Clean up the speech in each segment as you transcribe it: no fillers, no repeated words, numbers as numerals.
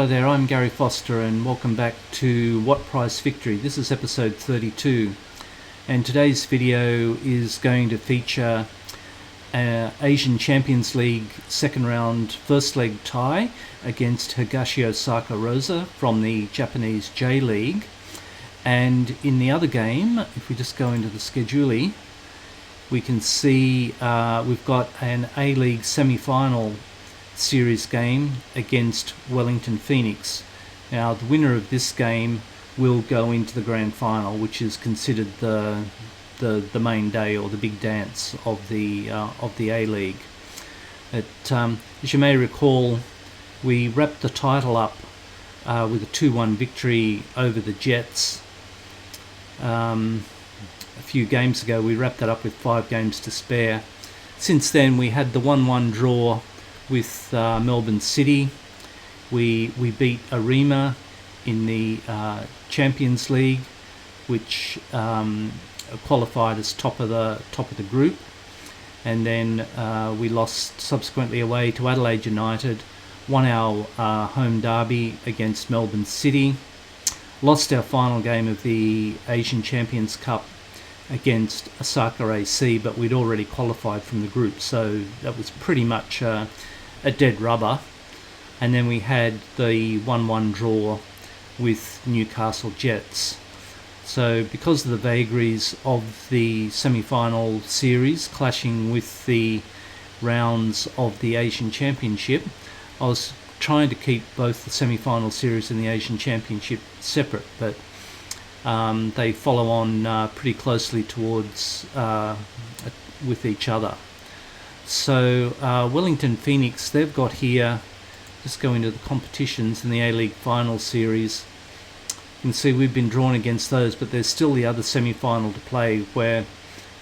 Hello there, I'm Garry Foster and welcome back to What Price Victory. This is episode 32 and today's video is going to feature Asian Champions League second round first leg tie against Higashiosaka Rosa from the Japanese J-League. And in the other game, if we just go into the schedule, we can see we've got an A-League semi-final series game against Wellington Phoenix. Now the winner of this game will go into the grand final, which is considered the main day or the big dance of the A-League. As you may recall, we wrapped the title up with a 2-1 victory over the Jets. A few games ago we wrapped that up with 5 games to spare. Since then we had the 1-1 draw with Melbourne City. We beat Arima in the Champions League, which qualified as top of the group, and then we lost subsequently away to Adelaide United, won our home derby against Melbourne City, lost our final game of the Asian Champions Cup against Osaka AC, but we'd already qualified from the group, so that was pretty much a dead rubber. And then we had the 1-1 draw with Newcastle Jets. So because of the vagaries of the semi-final series clashing with the rounds of the Asian Championship, I was trying to keep both the semi-final series and the Asian Championship separate, but they follow on pretty closely towards with each other. So Wellington Phoenix, they've got here, just go into the competitions in the A-League final series. You can see we've been drawn against those, but there's still the other semi-final to play where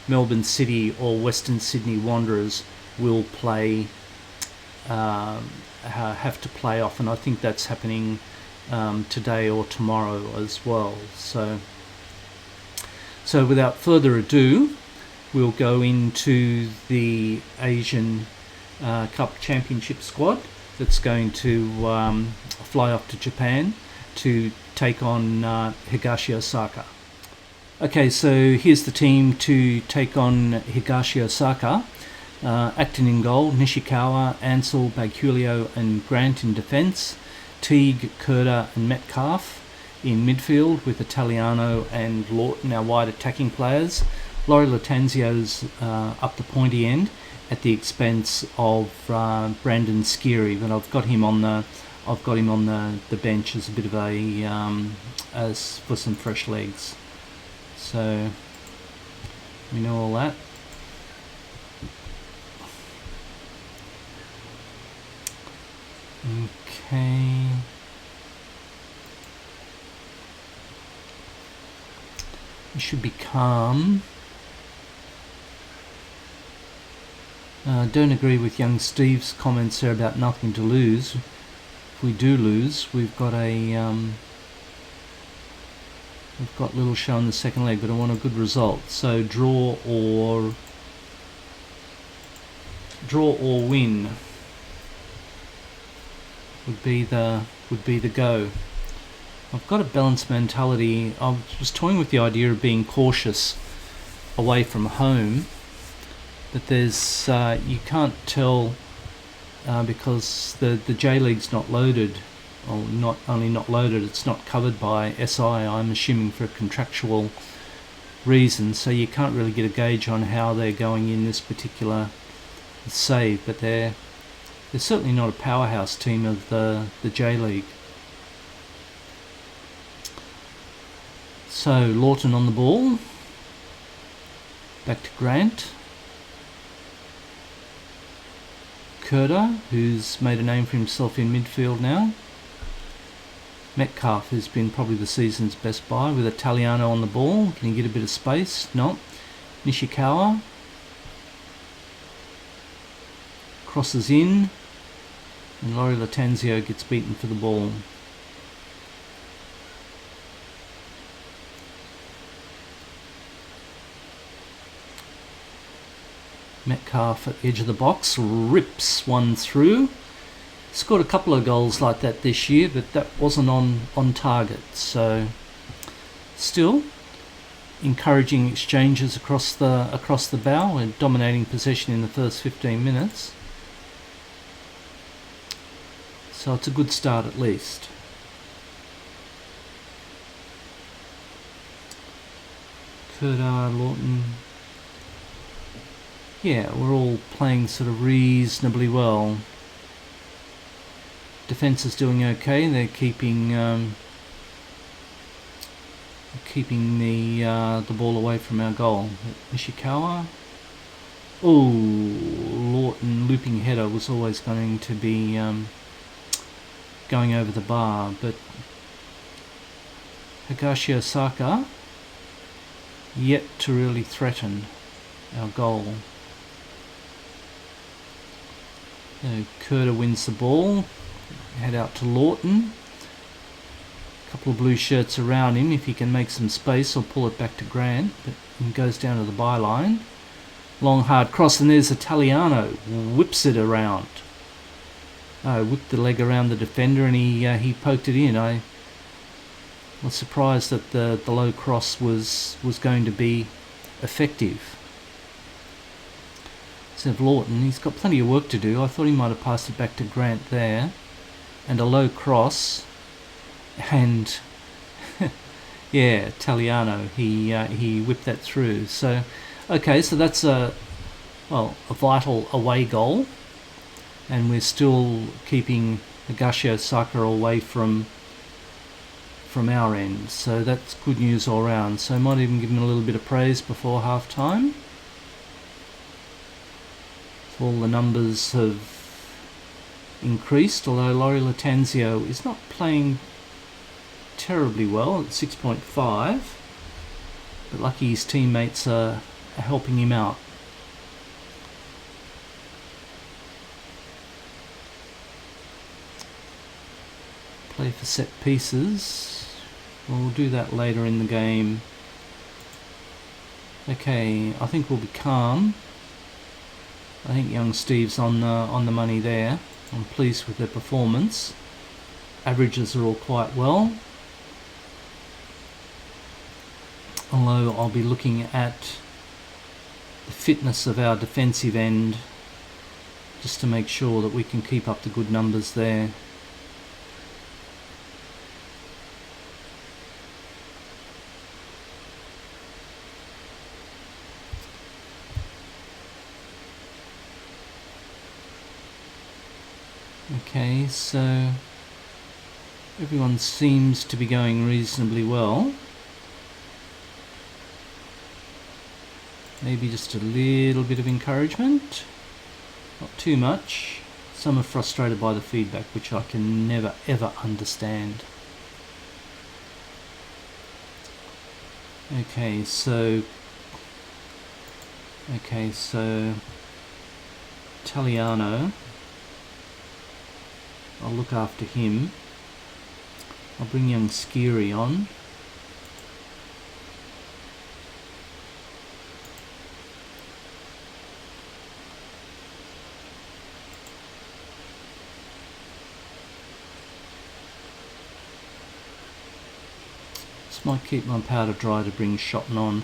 Melbourne City or Western Sydney Wanderers will play, have to play off, and I think that's happening today or tomorrow as well. So without further ado, we'll go into the Asian Cup Championship squad that's going to fly off to Japan to take on Higashiosaka. Okay, so here's the team to take on Higashiosaka. Acting in goal, Nishikawa, Ansel, Bagulio and Grant in defence. Teague, Kurta and Metcalf in midfield with Italiano and Lawton, our wide attacking players. Laurie Latanzio's up the pointy end at the expense of Brandon Skeary, but I've got him on the bench as a bit of a as for some fresh legs. So we know all that. Okay. We should be calm. Don't agree with young Steve's comments there about nothing to lose. If we do lose, we've got little show in the second leg, but I want a good result. So draw or win would be the go. I've got a balanced mentality. I was toying with the idea of being cautious away from home, but there's you can't tell because the J-League's not loaded, or not only not loaded, it's not covered by SI, I'm assuming for contractual reasons, so you can't really get a gauge on how they're going in this particular save, but they're certainly not a powerhouse team of the J-League. So Lawton on the ball, back to Grant. Kurta, who's made a name for himself in midfield now. Metcalf, who's been probably the season's best buy, with Italiano on the ball. Can he get a bit of space? No. Nishikawa crosses in, and Laurie Latanzio gets beaten for the ball. Metcalf at the edge of the box rips one through, Scored a couple of goals like that this year, but that wasn't on target. So still encouraging exchanges across the bow and dominating possession in the first 15 minutes. So it's a good start at least. Kurdar, Lawton. Yeah, we're all playing sort of reasonably well. Defence is doing okay. They're keeping the ball away from our goal. Nishikawa. Oh, Lawton looping header was always going to be going over the bar, but Higashiosaka yet to really threaten our goal. Kurda wins the ball. Head out to Lawton. A couple of blue shirts around him. If he can make some space, or pull it back to Grant, but he goes down to the byline. Long hard cross, and there's Italiano. Whips it around. Whipped the leg around the defender, and he poked it in. I was surprised that the low cross was going to be effective. Instead of Lawton, he's got plenty of work to do. I thought he might have passed it back to Grant there. And a low cross. And yeah, Italiano, he whipped that through. So, okay, so that's a vital away goal. And we're still keeping Higashiosaka away from our end. So that's good news all round. So I might even give him a little bit of praise before half time. All the numbers have increased, although Laurie Latanzio is not playing terribly well at 6.5, but lucky his teammates are helping him out. Play for set pieces. We'll do that later in the game. Okay, I think we'll be calm. I think young Steve's on the money there. I'm pleased with their performance. Averages are all quite well. Although I'll be looking at the fitness of our defensive end just to make sure that we can keep up the good numbers there. Okay, so everyone seems to be going reasonably well. Maybe just a little bit of encouragement, not too much. Some are frustrated by the feedback, which I can never ever understand. Okay, so Italiano, I'll look after him. I'll bring young Skiri on. This might keep my powder dry to bring Shotton on.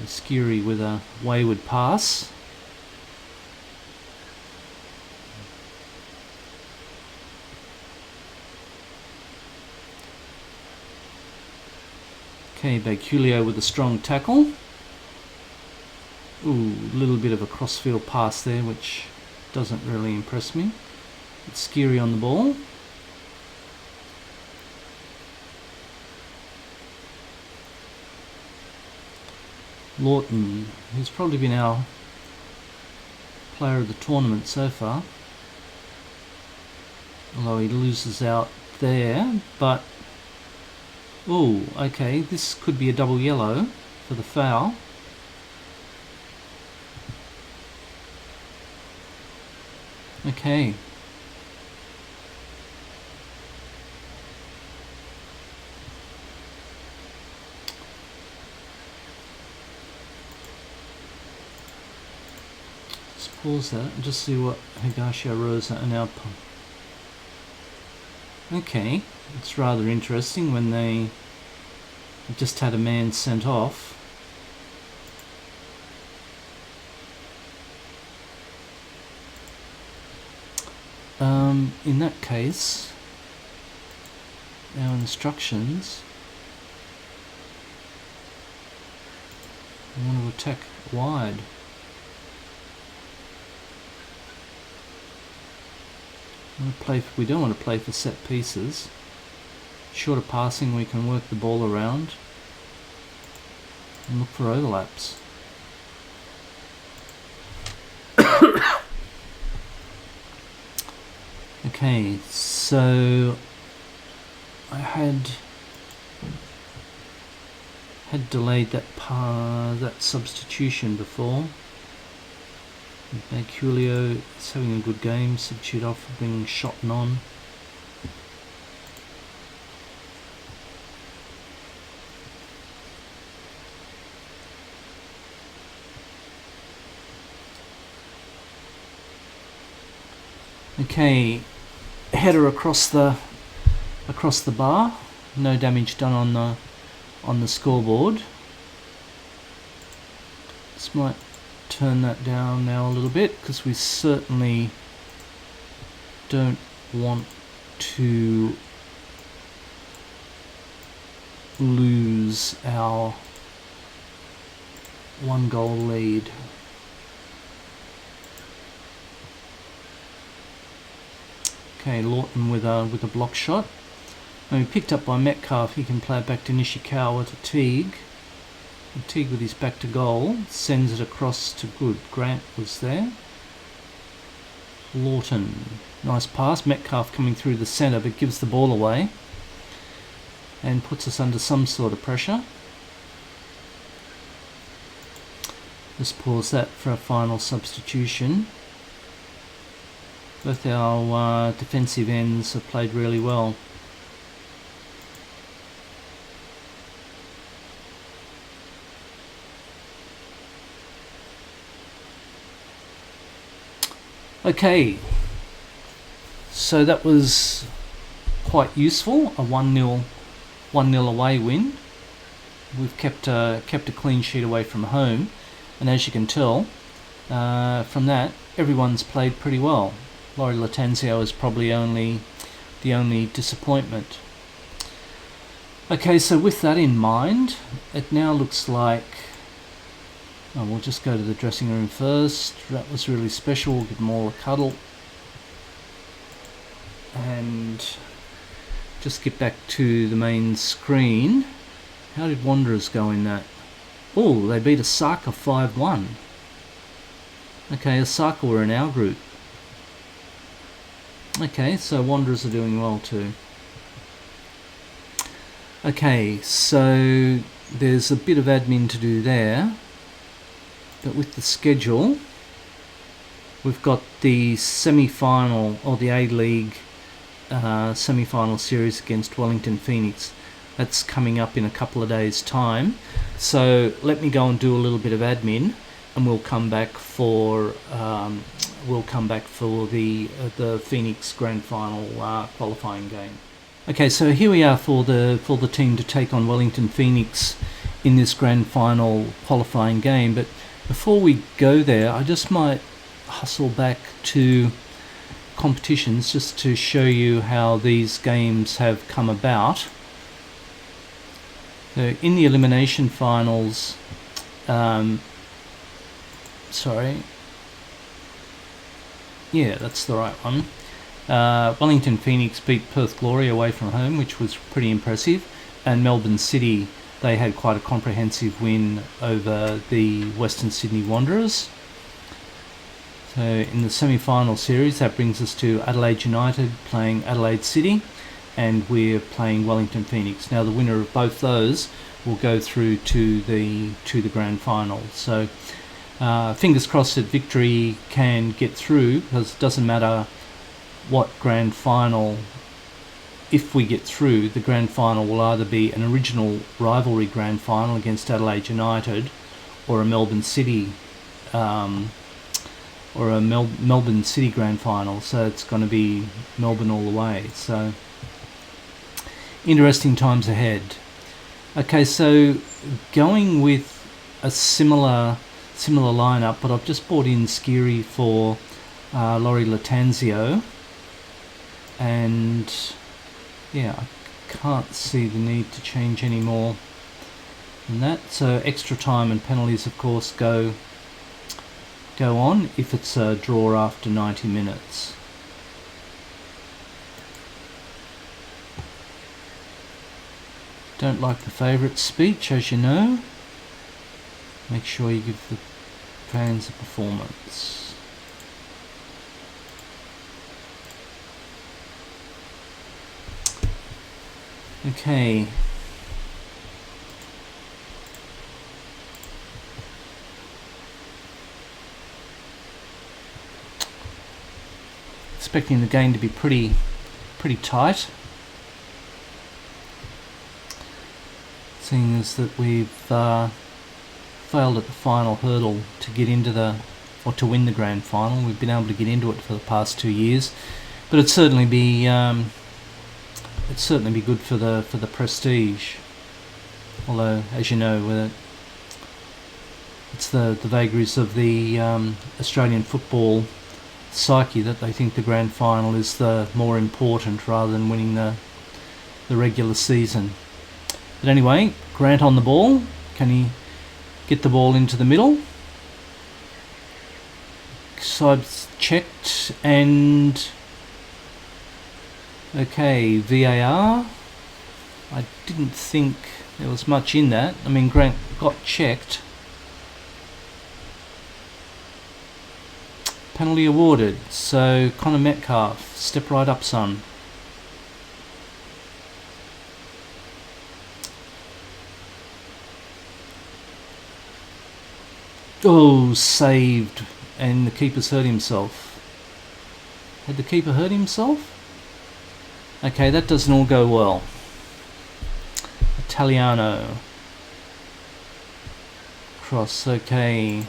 Skiri with a wayward pass. Okay, Bagulio with a strong tackle. Ooh, a little bit of a crossfield pass there, which doesn't really impress me. It's Skiri on the ball. Lawton, who's probably been our player of the tournament so far. Although he loses out there, but oh, okay, this could be a double yellow for the foul. Okay. Let's pause that and just see what Higashiosaka Rosa are now. Okay, it's rather interesting when they just had a man sent off. In that case, our instructions, we want to attack wide. We don't want to play for set pieces. Shorter passing, we can work the ball around and look for overlaps. Okay, so I had delayed that substitution before. Julio is having a good game. Substitute off for bringing Shotton on. Okay, header across the bar. No damage done on the scoreboard. This might turn that down now a little bit because we certainly don't want to lose our 1-goal lead. Okay, Lawton with a block shot. And picked up by Metcalf. He can play it back to Nishikawa to Teague. And Teague with his back to goal sends it across to good. Grant was there. Lawton, nice pass. Metcalf coming through the centre but gives the ball away and puts us under some sort of pressure. Just pause that for a final substitution. Both our defensive ends have played really well. Okay, so that was quite useful, a 1-0 away win. We've kept a clean sheet away from home, and as you can tell from that, everyone's played pretty well. Laurie Latanzio is probably the only disappointment. Okay, so with that in mind, it now looks like we'll just go to the dressing room first. That was really special. We'll give them all a cuddle. And just get back to the main screen. How did Wanderers go in that? Oh, they beat Osaka 5-1. Okay, Osaka were in our group. Okay, so Wanderers are doing well too. Okay, so there's a bit of admin to do there. But with the schedule, we've got the semi-final, or the A-League semi-final series against Wellington Phoenix. That's coming up in a couple of days' time. So let me go and do a little bit of admin, and we'll come back for the Phoenix Grand Final qualifying game. Okay, so here we are for the team to take on Wellington Phoenix in this Grand Final qualifying game. But before we go there, I just might hustle back to competitions just to show you how these games have come about. So in the elimination finals, yeah, that's the right one. Wellington Phoenix beat Perth Glory away from home, which was pretty impressive, and Melbourne City, they had quite a comprehensive win over the Western Sydney Wanderers. So in the semi-final series, that brings us to Adelaide United playing Adelaide City, and we're playing Wellington Phoenix. Now the winner of both those will go through to the grand final. So fingers crossed that Victory can get through, because it doesn't matter what grand final. If we get through, the grand final will either be an original rivalry grand final against Adelaide United, or a Melbourne City or a Melbourne City Grand Final, so it's going to be Melbourne all the way. So interesting times ahead. Okay, so going with a similar lineup, but I've just brought in Skiri for Laurie Latanzio, and yeah, I can't see the need to change any more than that. So extra time and penalties, of course, go on if it's a draw after 90 minutes. Don't like the favourite speech, as you know. Make sure you give the fans a performance. Okay. Expecting the game to be pretty tight, seeing as that we've failed at the final hurdle to get into to win the grand final. We've been able to get into it for the past 2 years, but it'd certainly be good for the prestige. Although, as you know, it's the vagaries of the Australian football psyche that they think the grand final is the more important rather than winning the regular season. But anyway, Grant on the ball. Can he get the ball into the middle? Side's checked, and okay, VAR. I didn't think there was much in that. I mean, Grant got checked. Penalty awarded, so Connor Metcalf, step right up, son. Oh, saved, and the keeper's hurt himself. Had the keeper hurt himself? Okay, that doesn't all go well. Italiano. Cross, okay.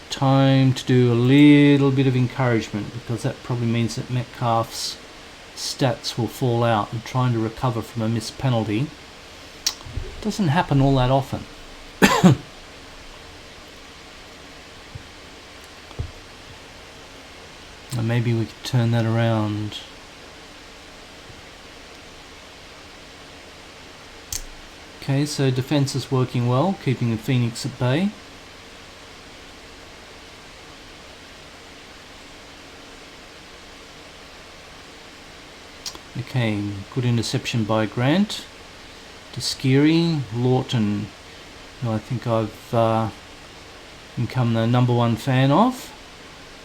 Time to do a little bit of encouragement, because that probably means that Metcalf's stats will fall out, and trying to recover from a missed penalty doesn't happen all that often. And maybe we could turn that around. Okay, so defence is working well, keeping the Phoenix at bay. Okay, good interception by Grant. To Skiri, Lawton, who I think I've become the #1 fan of.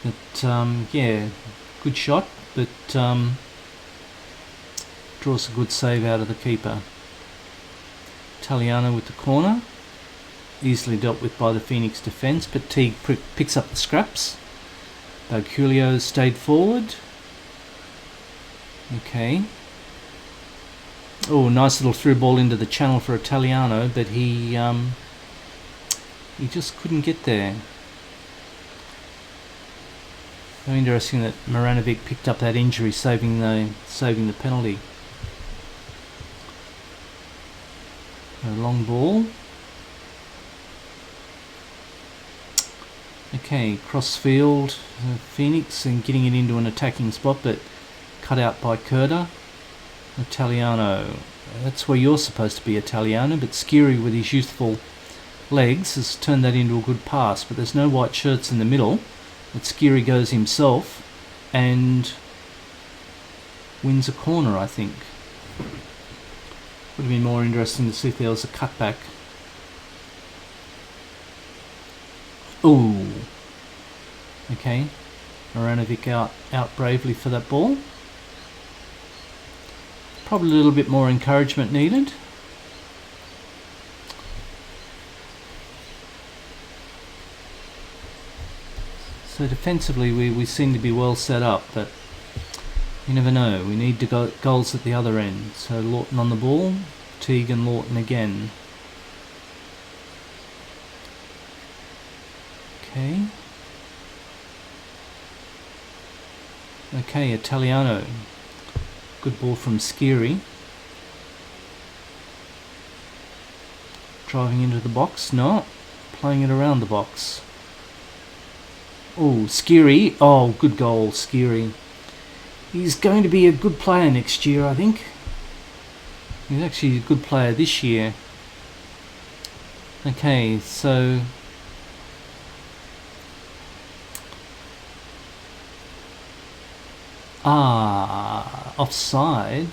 But yeah, good shot, but draws a good save out of the keeper. Italiano with the corner, easily dealt with by the Phoenix defence, but Teague picks up the scraps. Bagulio stayed forward. Okay. Oh, nice little through ball into the channel for Italiano, but he just couldn't get there. Very interesting that Maranovic picked up that injury, saving the penalty. A long ball. Okay, cross field, Phoenix, and getting it into an attacking spot, but cut out by Kurda. Italiano. That's where you're supposed to be, Italiano, but Skiri, with his youthful legs, has turned that into a good pass, but there's no white shirts in the middle. But Skiri goes himself and wins a corner, I think. Would have been more interesting to see if there was a cutback. Ooh. Okay. Maranovic out bravely for that ball. Probably a little bit more encouragement needed. So defensively we seem to be well set up, but you never know. We need to go goals at the other end. So Lawton on the ball, Teague and Lawton again. Okay. Okay, Italiano. Good ball from Skiri. Driving into the box. No. Playing it around the box. Oh, Skiri. Oh, good goal, Skiri. He's going to be a good player next year, I think. He's actually a good player this year. Okay, so... offside.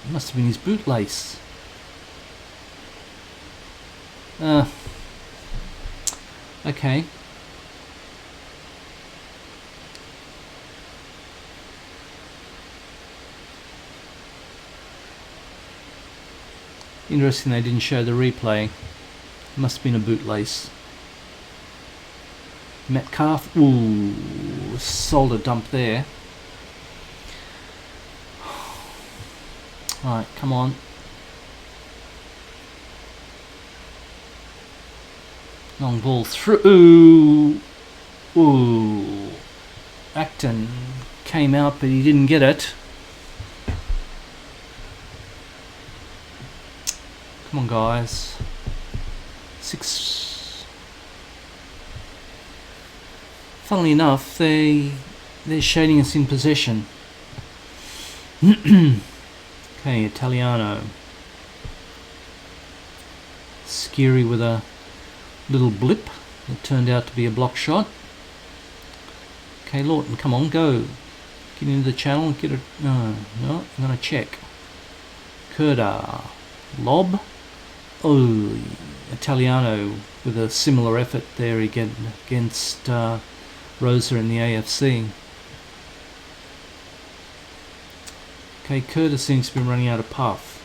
Must have been his bootlace. Okay. Interesting they didn't show the replay. Must have been a bootlace. Metcalf. Ooh, solid dump there. Alright, come on. Long ball through. Ooh. Acton came out, but he didn't get it. Come on, guys. 6. Funnily enough, they're shading us in possession. Okay, Italiano. Skiri with a little blip that turned out to be a block shot. Okay, Lawton, come on, go. Get into the channel, get it. No, I'm going to check. Kurda. Lob. Oh, Italiano with a similar effort there again against Rosa in the AFC. Okay, Kurda seems to be running out of puff.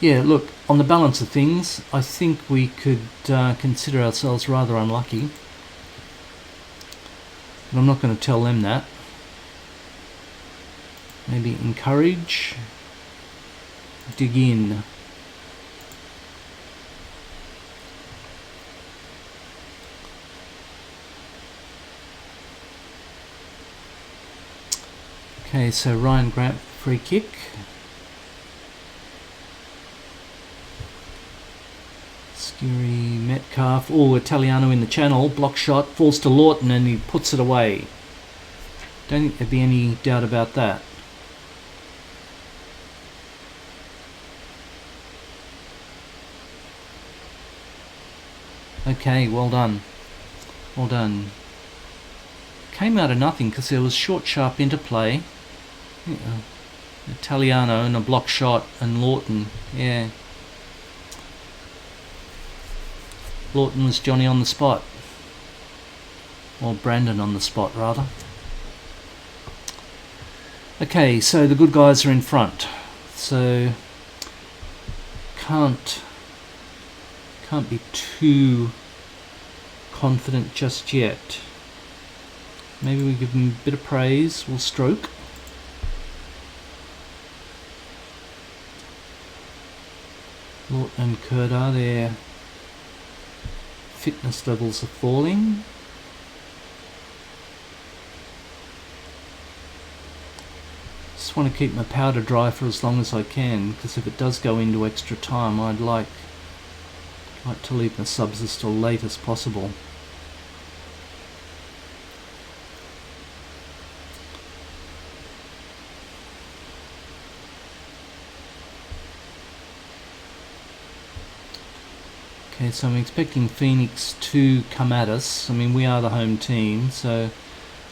Yeah, look, on the balance of things, I think we could consider ourselves rather unlucky. But I'm not going to tell them that. Maybe encourage. Dig in. Okay, so Ryan Grant, free kick. Skiri, Metcalf. Oh, Italiano in the channel. Block shot. Falls to Lawton and he puts it away. Don't think there'd be any doubt about that. Okay, well done. Well done. Came out of nothing because there was short, sharp interplay. Italiano and a block shot and Lawton. Yeah. Lawton was Johnny on the spot. Or Brandon on the spot, rather. Okay, so the good guys are in front. So can't be too confident just yet. Maybe we give them a bit of praise. We'll stroke. Lawton and Kurda, their fitness levels are falling. Just want to keep my powder dry for as long as I can, because if it does go into extra time, I'd like to leave the subs as till late as possible. Okay, so I'm expecting Phoenix to come at us. I mean, we are the home team, so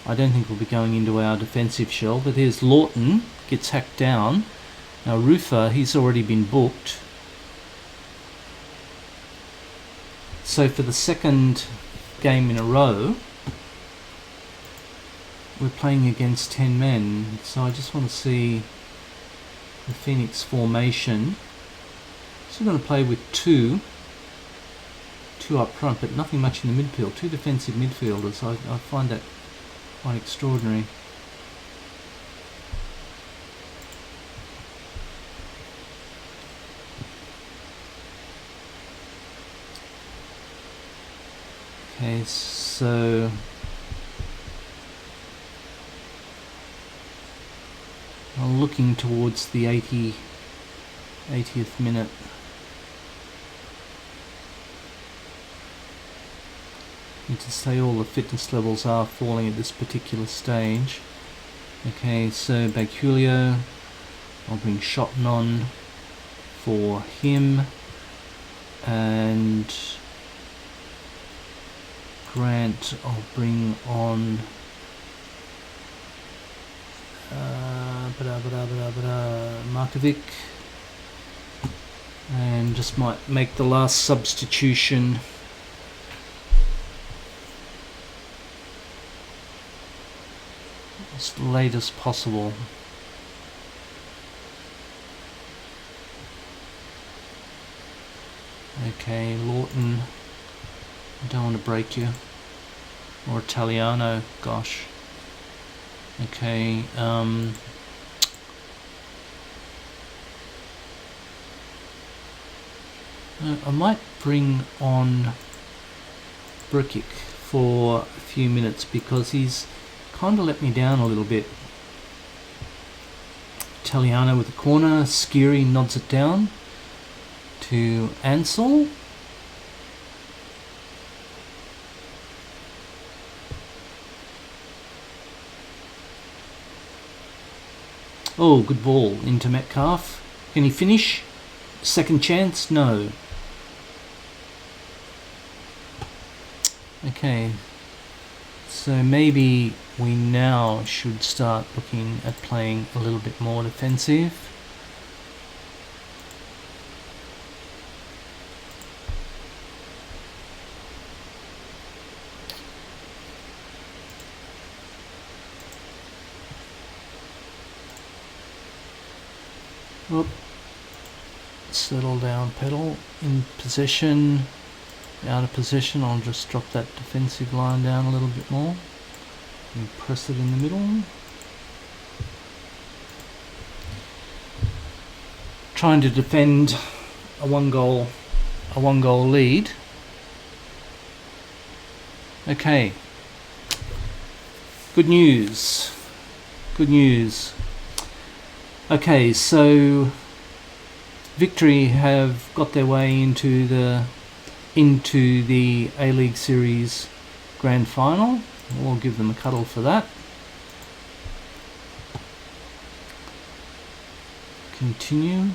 I don't think we'll be going into our defensive shell. But here's Lawton, gets hacked down. Now Rufa, he's already been booked. So for the second game in a row, we're playing against 10 men. So I just want to see the Phoenix formation. So we're going to play with two up front, but nothing much in the midfield. Two defensive midfielders. I find that quite extraordinary. Okay, so looking towards the 80th minute. Need to say all the fitness levels are falling at this particular stage. Okay, so Bagulio, I'll bring Shotton on for him, and Grant I'll bring on Markovic, and just might make the last substitution as late as possible. Okay, Lawton, I don't want to break you, or Italiano, gosh. Okay, I might bring on Burkic for a few minutes because he's kind of let me down a little bit. Italiano with the corner, Skiri nods it down to Ansel. Oh, good ball into Metcalf. Can he finish? Second chance? No. Okay, so maybe we now should start looking at playing a little bit more defensive. Whoop. Settle down, pedal. In position, out of position. I'll just drop that defensive line down a little bit more and press it in the middle. Trying to defend a one goal lead. Okay. Good news. Good news. Okay, so Victory have got their way into the A-League Series Grand Final. We'll give them a cuddle for that. Continue.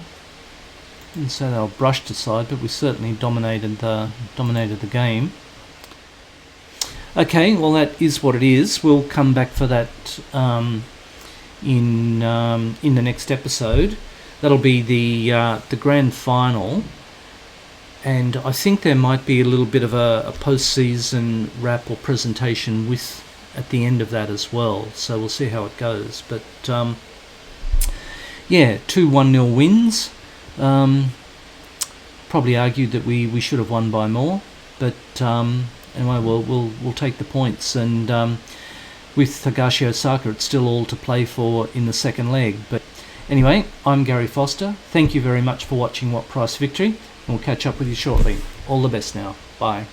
Didn't say they were brushed aside, but we certainly dominated the game. Okay, well that is what it is. We'll come back for that in the next episode. That'll be the grand final, and I think there might be a little bit of a post-season wrap or presentation at the end of that as well. So we'll see how it goes. But yeah, 2 1-0 wins. Probably argued that we should have won by more, but anyway, we'll take the points, and with Higashiosaka, it's still all to play for in the second leg. But anyway, I'm Garry Foster. Thank you very much for watching What Price Victory, and we'll catch up with you shortly. All the best now. Bye.